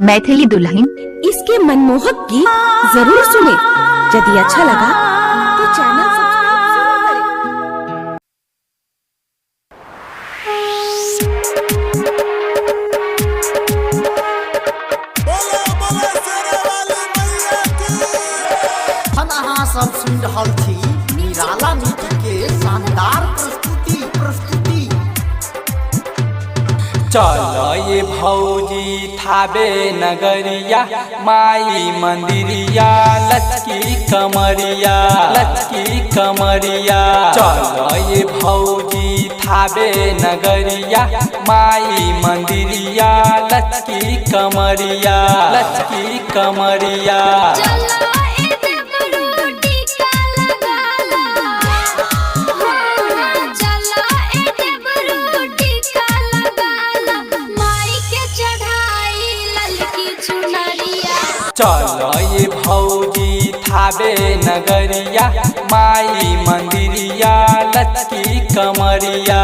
मैथिली दुल्हन। इसके मनमोहक गीत जरूर सुने। यदि अच्छा लगा तो चैनल सब्सक्राइब जरूर करें। सब सुन रहल थी निराला नीति के शानदार प्रस्तुति। चलो ये भौजी थाबे नगरिया माई मंदिरिया लचकी कमरिया चलो ये भौजी थाबे नगरिया माई मंदिरिया लचकी कमरिया चलो ये भौजी थाबे नगरिया माई मंदिरिया लचकी कमरिया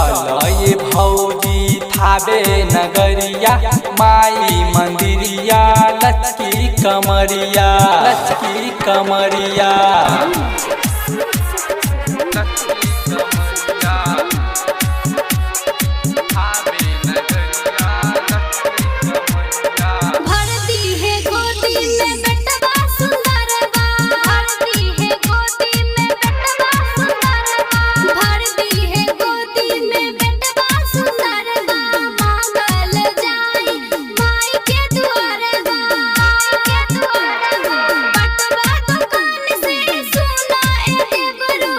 चलो ये भौजी थाबे नगरिया माई मंदिरिया लचकी कमरिया चलो ये भौजी थाबे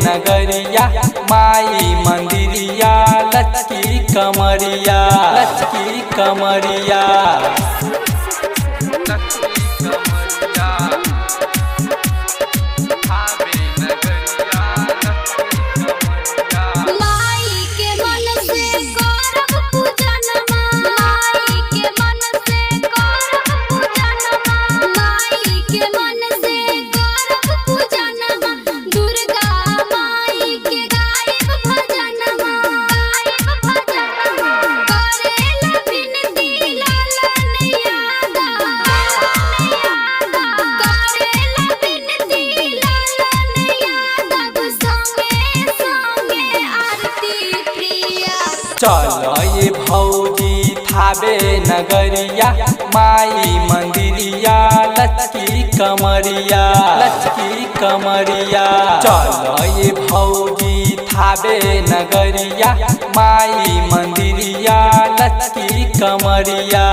नगरिया माई मंदिरिया लचकी कमरिया चलो ये भौजी थाबे नगरिया माई मंदिरिया लचकी कमरिया चलो ये भौजी थाबे नगरिया माई मंदिरिया लचकी कमरिया